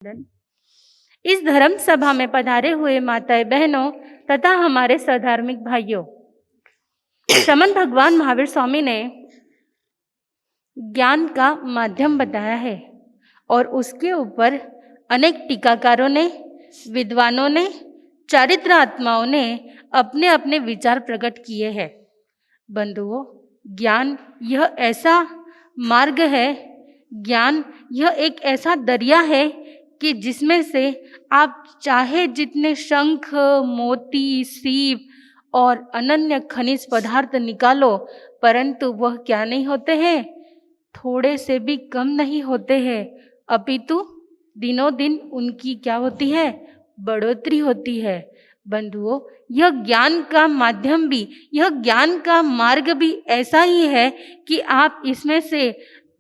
इस धर्म सभा में पधारे हुए माताएं बहनों तथा हमारे सधार्मिक भाइयों, श्रमण भगवान महावीर स्वामी ने ज्ञान का माध्यम बताया है और उसके ऊपर अनेक टीकाकारों ने, विद्वानों ने, चारित्र आत्माओं ने अपने अपने विचार प्रकट किए हैं। बंधुओं, ज्ञान यह ऐसा मार्ग है, ज्ञान यह एक ऐसा दरिया है कि जिसमें से आप चाहे जितने शंख, मोती, सीप और अनन्य खनिज पदार्थ निकालो, परंतु वह क्या नहीं होते हैं, थोड़े से भी कम नहीं होते हैं, अपितु दिनों दिन उनकी क्या होती है, बढ़ोतरी होती है। बंधुओं, यह ज्ञान का माध्यम भी, यह ज्ञान का मार्ग भी ऐसा ही है कि आप इसमें से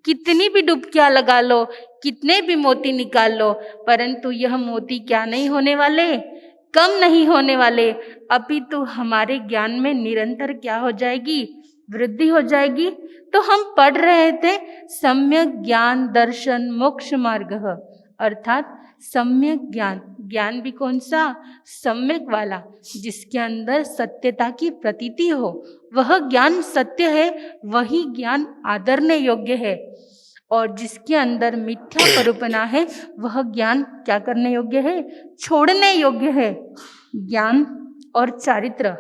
कितनी भी डुबकियां लगा लो, कितने भी मोती निकाल लो, परंतु यह मोती क्या नहीं होने वाले, कम नहीं होने वाले, अपितु हमारे ज्ञान में निरंतर क्या हो जाएगी, वृद्धि हो जाएगी। तो हम पढ़ रहे थे सम्यक ज्ञान दर्शन मोक्ष मार्ग, अर्थात सम्यक ज्ञान, ज्ञान भी कौन सा, सम्यक वाला, जिसके अंदर सत्यता की प्रतीति हो, वह ज्ञान सत्य है, वही ज्ञान आदरने योग्य है। और जिसके अंदर मिथ्या परूपना है, वह ज्ञान क्या करने योग्य है, छोड़ने योग्य है। ज्ञान और चारित्र,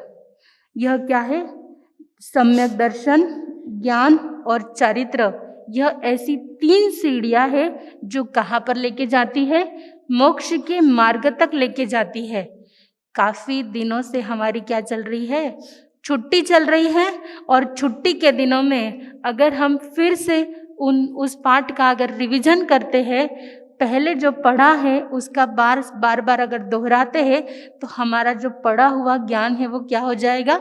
यह क्या है, सम्यक दर्शन, ज्ञान और चारित्र, यह ऐसी तीन सीढ़ियां है जो कहाँ पर लेके जाती है, मोक्ष के मार्ग तक लेके जाती है। काफी दिनों से हमारी क्या चल रही है, छुट्टी चल रही है, और छुट्टी के दिनों में अगर हम फिर से उस पाठ का अगर रिवीजन करते हैं, पहले जो पढ़ा है उसका बार बार अगर दोहराते हैं, तो हमारा जो पढ़ा हुआ ज्ञान है वो क्या हो जाएगा,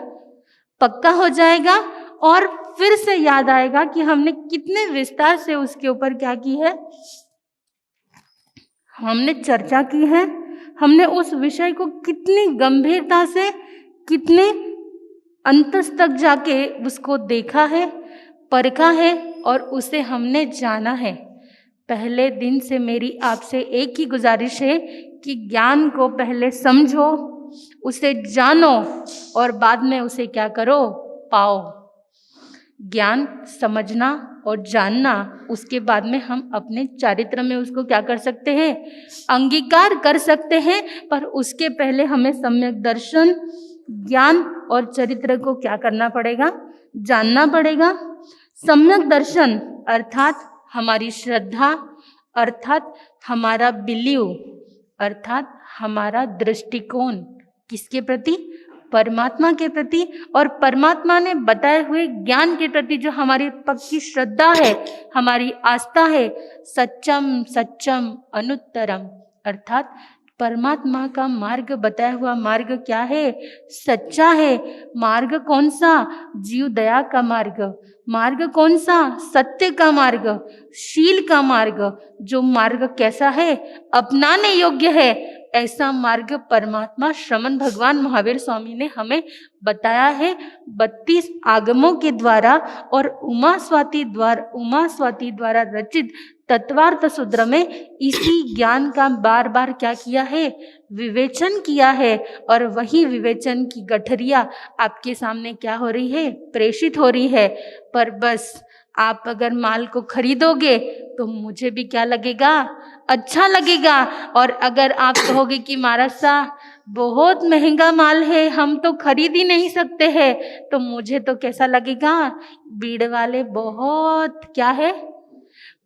पक्का हो जाएगा, और फिर से याद आएगा कि हमने कितने विस्तार से उसके ऊपर क्या की है, हमने चर्चा की है, हमने उस विषय को कितनी गंभीरता से, कितने अंतस तक जाके उसको देखा है, परखा है और उसे हमने जाना है। पहले दिन से मेरी आपसे एक ही गुजारिश है कि ज्ञान को पहले समझो, उसे जानो और बाद में उसे क्या करो, पाओ। ज्ञान समझना और जानना, उसके बाद में हम अपने चारित्र में उसको क्या कर सकते हैं, अंगीकार कर सकते हैं, पर उसके पहले हमें सम्यक दर्शन, ज्ञान और चरित्र को क्या करना पड़ेगा, जानना पड़ेगा। सम्यक दर्शन अर्थात हमारी श्रद्धा, अर्थात हमारा बिलीव, अर्थात हमारा दृष्टिकोण किसके प्रति, परमात्मा के प्रति, और परमात्मा ने बताए हुए ज्ञान के प्रति जो हमारी पक्की श्रद्धा है, हमारी आस्था है। सच्चम सच्चम अनुत्तरम, अर्थात परमात्मा का मार्ग, बताया हुआ मार्ग क्या है, सच्चा है। मार्ग कौन सा, जीव दया का मार्ग, मार्ग कौन सा, सत्य का मार्ग, शील का मार्ग, जो मार्ग कैसा है, अपनाने योग्य है। ऐसा मार्ग परमात्मा श्रमण भगवान महावीर स्वामी ने हमें बताया है 32 आगमों के द्वारा, और उमा स्वाति द्वारा रचित तत्वार्थ सूत्र में इसी ज्ञान का बार बार क्या किया है, विवेचन किया है, और वही विवेचन की गठरिया आपके सामने क्या हो रही है, प्रेषित हो रही है। पर बस आप अगर माल को खरीदोगे तो मुझे भी क्या लगेगा, अच्छा लगेगा, और अगर आप कहोगे कि महाराज साहब बहुत महंगा माल है, हम तो खरीद ही नहीं सकते हैं, तो मुझे तो कैसा लगेगा, बीड़ वाले बहुत क्या है,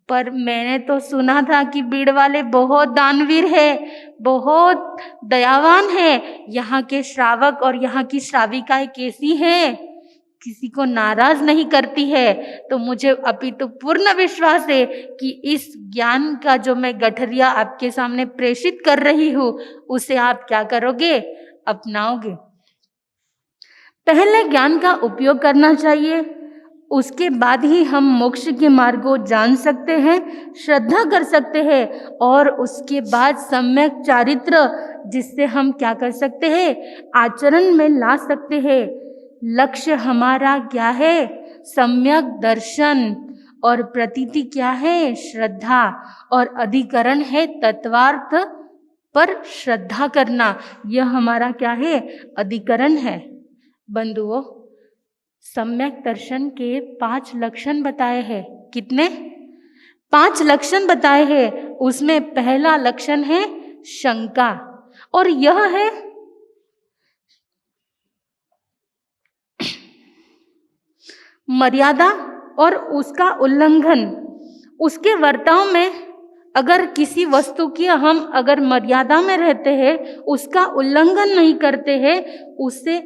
पर मैंने तो सुना था कि बीड़ वाले बहुत दानवीर है, बहुत दयावान है, यहाँ के श्रावक और यहाँ की श्राविकाएं कैसी है, किसी को नाराज नहीं करती है। तो मुझे अभी तो पूर्ण विश्वास है कि इस ज्ञान का जो मैं गठरिया आपके सामने प्रेषित कर रही हूँ, उसे आप क्या करोगे, अपनाओगे। पहले ज्ञान का उपयोग करना चाहिए, उसके बाद ही हम मोक्ष के मार्ग को जान सकते हैं, श्रद्धा कर सकते हैं, और उसके बाद सम्यक चारित्र, जिससे हम क्या कर सकते हैं, आचरण में ला सकते हैं। लक्ष्य हमारा क्या है, सम्यक दर्शन, और प्रतीति क्या है? श्रद्धा। और अधिकरण है तत्वार्थ पर श्रद्धा करना। यह हमारा क्या है? अधिकरण है। बंधुओं, सम्यक दर्शन के 5 लक्षण बताए हैं। कितने? 5 लक्षण बताए हैं। उसमें पहला लक्षण है शंका, और यह है मर्यादा और उसका उल्लंघन। उसके वर्ताव में अगर किसी वस्तु की हम अगर मर्यादा में रहते हैं, उसका उल्लंघन नहीं करते हैं, उससे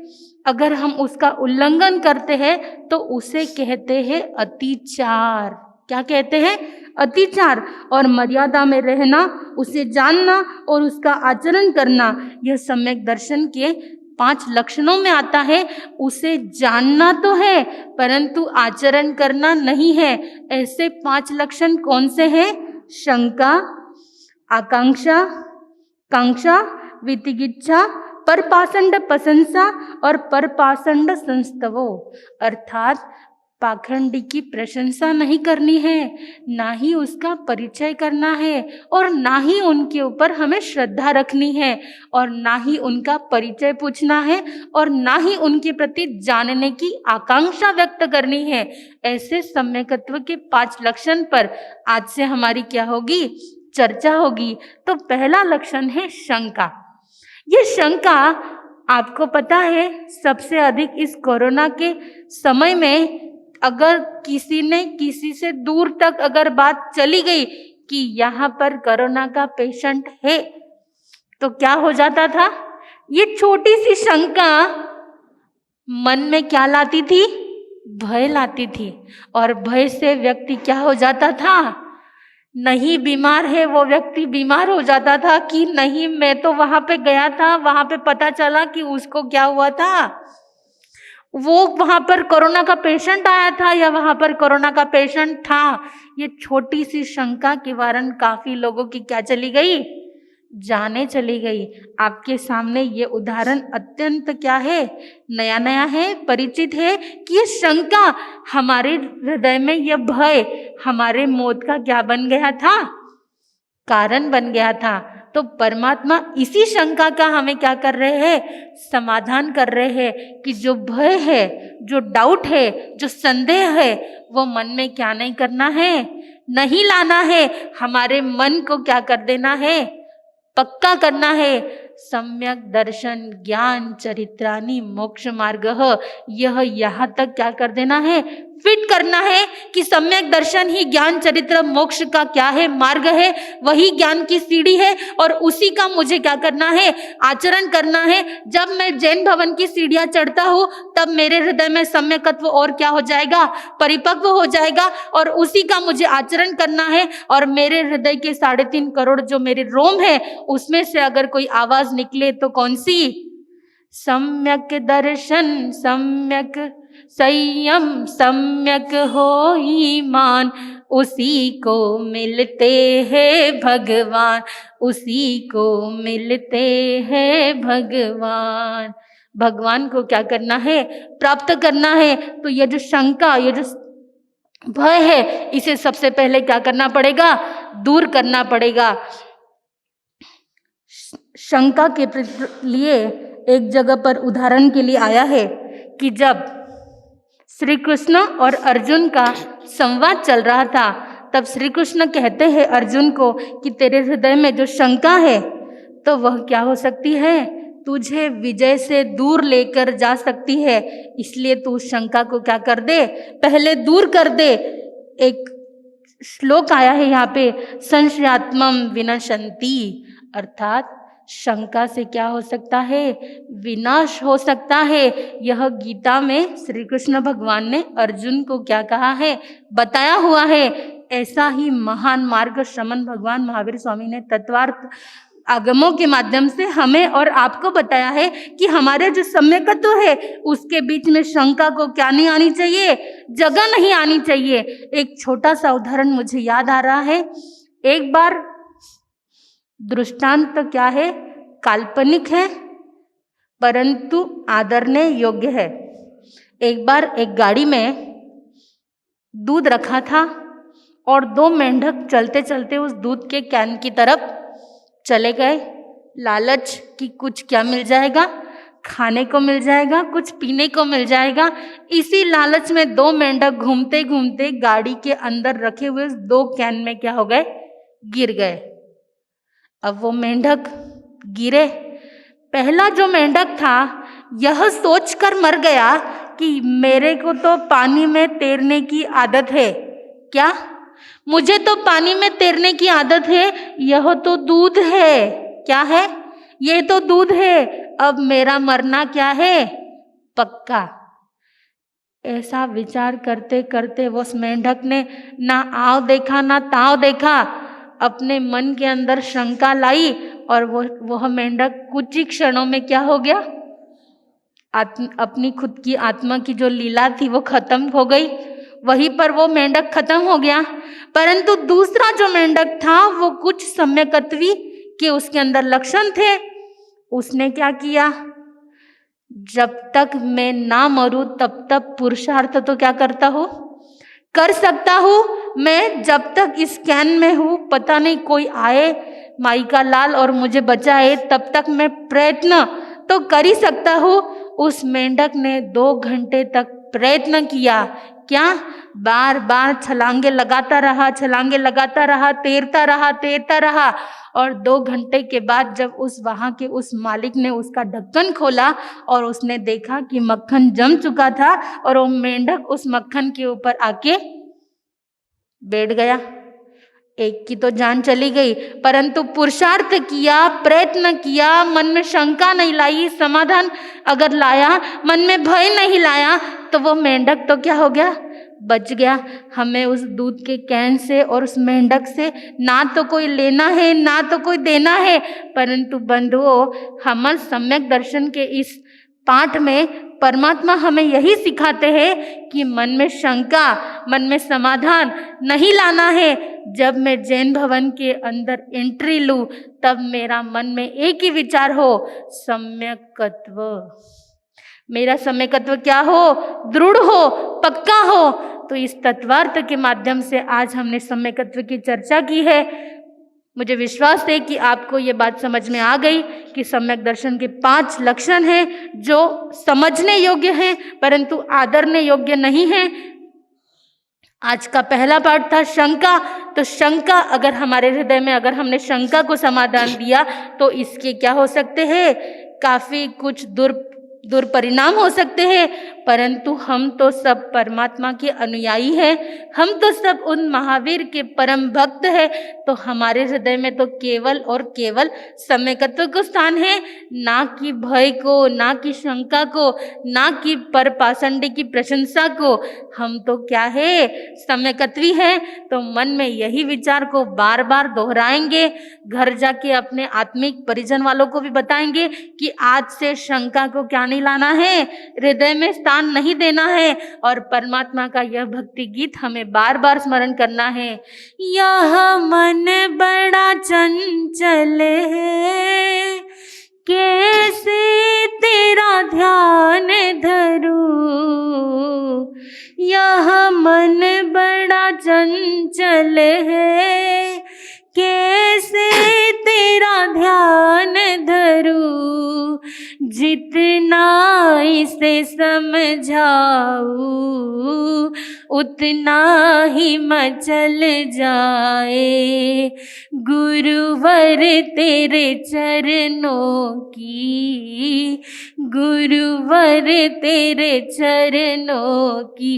अगर हम उसका उल्लंघन करते हैं तो उसे कहते हैं अतिचार। क्या कहते हैं? अतिचार। और मर्यादा में रहना, उसे जानना और उसका आचरण करना, यह सम्यक दर्शन के 5 लक्षणों में आता है। उसे जानना तो है परंतु आचरण करना नहीं है। ऐसे 5 लक्षण कौन से हैं? शंका, आकांक्षा, कांक्षा, वितिकिच्छा, परपाषंड प्रशंसा और परपाषंड संस्तवो। अर्थात पाखंडी की प्रशंसा नहीं करनी है, ना ही उसका परिचय करना है, और ना ही उनके ऊपर हमें श्रद्धा रखनी है, और ना ही उनका परिचय पूछना है, और ना ही उनके प्रति जानने की आकांक्षा व्यक्त करनी है। ऐसे सम्यकत्व के 5 लक्षण पर आज से हमारी क्या होगी? चर्चा होगी। तो पहला लक्षण है शंका। ये शंका आपको पता है सबसे अधिक इस कोरोना के समय में अगर किसी ने किसी से दूर तक अगर बात चली गई कि यहाँ पर कोरोना का पेशेंट है, तो क्या हो जाता था? ये छोटी सी शंका मन में क्या लाती थी? भय लाती थी। और भय से व्यक्ति क्या हो जाता था? नहीं बीमार है वो व्यक्ति बीमार हो जाता था कि नहीं मैं तो वहां पे गया था, वहां पे पता चला कि उसको क्या हुआ था, वो वहां पर कोरोना का पेशेंट आया था या वहां पर कोरोना का पेशेंट था। ये छोटी सी शंका के कारण काफी लोगों की क्या चली गई? जाने चली गई। आपके सामने ये उदाहरण अत्यंत क्या है? नया नया है, परिचित है कि ये शंका हमारे हृदय में, यह भय हमारे मौत का क्या बन गया था? कारण बन गया था। तो परमात्मा इसी शंका का हमें क्या कर रहे हैं? समाधान कर रहे हैं कि जो भय है, जो डाउट है, जो संदेह है, वो मन में क्या नहीं करना है? नहीं लाना है। हमारे मन को क्या कर देना है? पक्का करना है। सम्यक दर्शन ज्ञान चरित्राणि मोक्ष मार्ग, यह यहाँ तक क्या कर देना है? फिट करना है कि सम्यक दर्शन ही ज्ञान चरित्र मोक्ष का क्या है? मार्ग है, वही ज्ञान की सीढ़ी है, और उसी का मुझे क्या करना है? आचरण करना है। जब मैं जैन भवन की सीढ़ियां चढ़ता हूँ तब मेरे हृदय में सम्यकत्व और क्या हो जाएगा? परिपक्व हो जाएगा, और उसी का मुझे आचरण करना है। और मेरे हृदय के 3.5 करोड़ जो मेरे रोम है, उसमें से अगर कोई आवाज निकले तो कौन सी? सम्यक दर्शन सम्यक संयम सम्यक होई मान, उसी को मिलते हैं भगवान, उसी को मिलते हैं भगवान। भगवान को क्या करना है? प्राप्त करना है। तो ये जो शंका, ये जो भय है, इसे सबसे पहले क्या करना पड़ेगा? दूर करना पड़ेगा। शंका के लिए एक जगह पर उदाहरण के लिए आया है कि जब श्री कृष्ण और अर्जुन का संवाद चल रहा था, तब श्री कृष्ण कहते हैं अर्जुन को कि तेरे हृदय में जो शंका है तो वह क्या हो सकती है? तुझे विजय से दूर लेकर जा सकती है। इसलिए तू उस शंका को क्या कर दे? पहले दूर कर दे। एक श्लोक आया है यहाँ पे, संशयात्मम विनशन्ति, अर्थात शंका से क्या हो सकता है? विनाश हो सकता है। यह गीता में श्री कृष्ण भगवान ने अर्जुन को क्या कहा है? बताया हुआ है। ऐसा ही महान मार्ग श्रमण भगवान महावीर स्वामी ने तत्वार्थ आगमों के माध्यम से हमें और आपको बताया है कि हमारे जो सम्यकत्व है उसके बीच में शंका को क्या नहीं आनी चाहिए? जगह नहीं आनी चाहिए। एक छोटा सा उदाहरण मुझे याद आ रहा है। एक बार दृष्टांत तो क्या है? काल्पनिक है परंतु आदरणीय योग्य है। एक बार एक गाड़ी में दूध रखा था और 2 मेंढक चलते चलते उस दूध के कैन की तरफ चले गए। लालच कि कुछ क्या मिल जाएगा, खाने को मिल जाएगा, कुछ पीने को मिल जाएगा। इसी लालच में 2 मेंढक घूमते घूमते गाड़ी के अंदर रखे हुए 2 कैन में क्या हो गए, गिर गए। अब वो मेंढक गिरे। पहला जो मेंढक था यह सोचकर मर गया कि मेरे को तो पानी में तैरने की आदत है। क्या? मुझे तो पानी में तैरने की आदत है, यह तो दूध है। क्या है? ये तो दूध है। अब मेरा मरना क्या है, पक्का। ऐसा विचार करते करते वो उस मेंढक ने ना आव देखा ना ताव देखा, अपने मन के अंदर शंका लाई और वह मेंढक कुछ ही क्षणों में क्या हो गया, अपनी खुद की आत्मा की जो लीला थी वो खत्म हो गई। वहीं पर वो मेंढक खत्म हो गया। परंतु दूसरा जो मेंढक था वो कुछ सम्यकत्वी के उसके अंदर लक्षण थे। उसने क्या किया, जब तक मैं ना मरूं तब तक पुरुषार्थ तो क्या करता हूं, कर सकता हूं। मैं जब तक इस कैन में हूं, पता नहीं कोई आए माई का लाल और मुझे बचाए, तब तक मैं प्रयत्न तो कर ही सकता हूं। उस मेंढक ने 2 घंटे तक प्रयत्न किया। क्या? बार बार छलांगे लगाता रहा, छलांगे लगाता रहा, तैरता रहा। और 2 घंटे के बाद जब वहां के उस मालिक ने उसका ढक्कन खोला और उसने देखा कि मक्खन जम चुका था और वो मेंढक उस मक्खन के ऊपर आके बैठ गया। एक की तो जान चली गई, परंतु पुरुषार्थ किया, प्रयत्न किया, मन में शंका नहीं लाई, समाधान अगर लाया, मन में भय नहीं लाया, तो वो मेंढक तो क्या हो गया, बच गया। हमें उस दूध के कैन से और उस मेंढक से ना तो कोई लेना है ना तो कोई देना है, परंतु बंधुओं, हम सम्यक दर्शन के इस पाठ में परमात्मा हमें यही सिखाते हैं कि मन में शंका, मन में समाधान नहीं लाना है। जब मैं जैन भवन के अंदर एंट्री लूं तब मेरा मन में एक ही विचार हो, सम्यकत्व। मेरा सम्यकत्व क्या हो, दृढ़ हो, पक्का हो। तो इस तत्वार्थ के माध्यम से आज हमने सम्यकत्व की चर्चा की है। मुझे विश्वास है कि आपको ये बात समझ में आ गई कि सम्यक दर्शन के 5 लक्षण हैं जो समझने योग्य हैं परंतु आदरने योग्य नहीं हैं। आज का पहला पाठ था शंका। तो शंका अगर हमारे हृदय में, अगर हमने शंका को समाधान दिया तो इसके क्या हो सकते हैं, काफी कुछ दुर्परिणाम हो सकते हैं। परंतु हम तो सब परमात्मा के अनुयायी हैं, हम तो सब उन महावीर के परम भक्त हैं। तो हमारे हृदय में तो केवल और केवल सम्यकत्व को स्थान है, ना कि भय को, ना कि शंका को, ना कि परपाषंडी की प्रशंसा को। हम तो क्या है, सम्यकत्वी है। तो मन में यही विचार को बार बार दोहराएंगे, घर जाके अपने आत्मिक परिजन वालों को भी बताएंगे कि आज से शंका को क्या नहीं लाना है, हृदय में स्थान नहीं देना है। और परमात्मा का यह भक्ति गीत हमें बार बार स्मरण करना है। यह मन बड़ा चंचल है, कैसे तेरा ध्यान धरूं। यह मन बड़ा चंचल है, कैसे तेरा ध्यान धरूं। जितना इसे समझाऊं उतना ही मचल जाए। गुरुवर तेरे चरणों की, गुरुवर तेरे चरणों की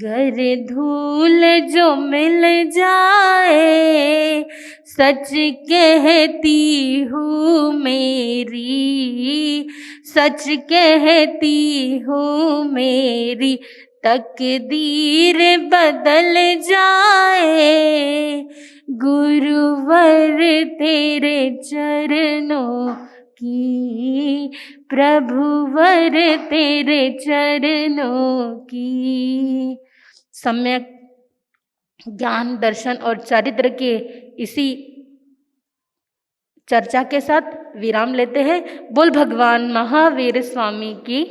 गर धूल जो मिल जाए। सच कहती हूँ मेरी, सच कहती हूँ मेरी तकदीर बदल जाए। गुरुवर तेरे चरणों की, प्रभुवर तेरे चरणों की। सम्यक ज्ञान, दर्शन और चरित्र के इसी चर्चा के साथ विराम लेते हैं। बोल भगवान महावीर स्वामी की